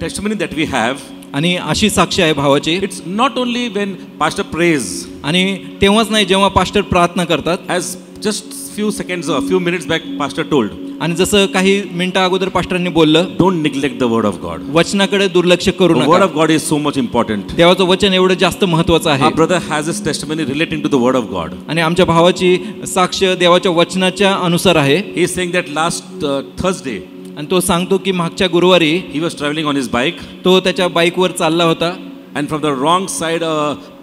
testimony that we have, आणि अशी साक्ष आहे भावाची, it's not only when pastor prays, आणि तेव्हाच नाही जेव्हा पास्टर प्रार्थना करतात, as just few minutes back pastor told, आणि जसं काही मिनिटं अगोदर पास्टरांनी बोललं, don't neglect the word of God. वचनाकडे दुर्लक्ष करू The word नका. of God is so much important. देवाचं वचन एवढं जास्त महत्त्वाचं आहे. Our brother has his testimony relating to the word of God. आणि आमच्या भावाची साक्ष देवाच्या वचनाच्या अनुसार आहे. He is saying that last Thursday आणि तो सांगतो की मागच्या गुरुवारी he was traveling on his bike, तो त्याच्या बाईकवर चालला होता, and from the wrong side a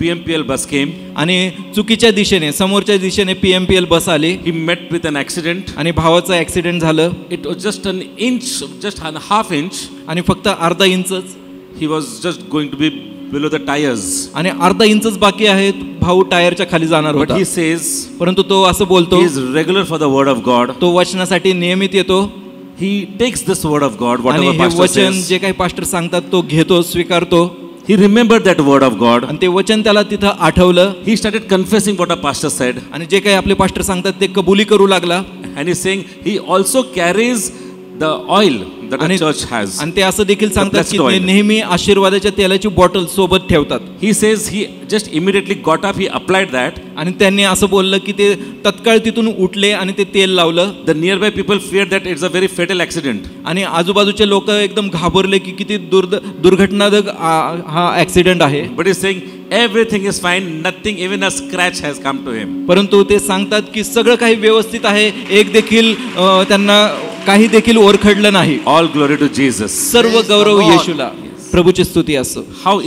PMPL bus came. आणि चुकीच्या दिशेने, समोरच्या दिशेने PMPL बस आली, He met with an accident. आणि भावाचं ॲक्सिडेंट झालं. It was just an inch, just a half inch. आणि फक्त अर्धा इंचच, He was just going to be below the tires. आणि अर्धा इंचच बाकी आहे, भाऊ टायरच्या खाली जाणार But होता. he says परंतु तो असं बोलतो, he is regular for the word of God. तो वचनासाठी नियमित येतो, He takes this word of God, आणि whatever हे pastor वचन says. जे काही पास्टर सांगतात तो घेतो, स्वीकारतो, He remembered that word of God. आणि ते वचन त्याला तिथं आठवलं, He started confessing what our pastor said. आणि जे काही आपले पास्टर सांगतात ते कबुली करू लागला. And he's saying he also carries the oil that the आणि church has. आणि ते असं देखील सांगतात blessed की ते oil. नेहमी आशीर्वादाच्या तेलाची बॉटल सोबत ठेवतात. He says he just immediately got up, he applied that. आणि त्यांनी असं बोललं की ते तत्काळ तिथून उठले आणि ते तेल लावलं. The nearby people feared that it's a very fatal accident. आणि आजूबाजूचे लोक एकदम घाबरले की किती दुर्घटनादक हा ॲक्सिडेंट आहे. But he's saying everything is fine, nothing, even a scratch has come to him. परंतु ते सांगतात की सगळं काही व्यवस्थित आहे, एक देखील त्यांना काही देखील ओरखडलं नाही. All glory to Jesus. सर्व गौरव येशूला. प्रभूची स्तुती असो. How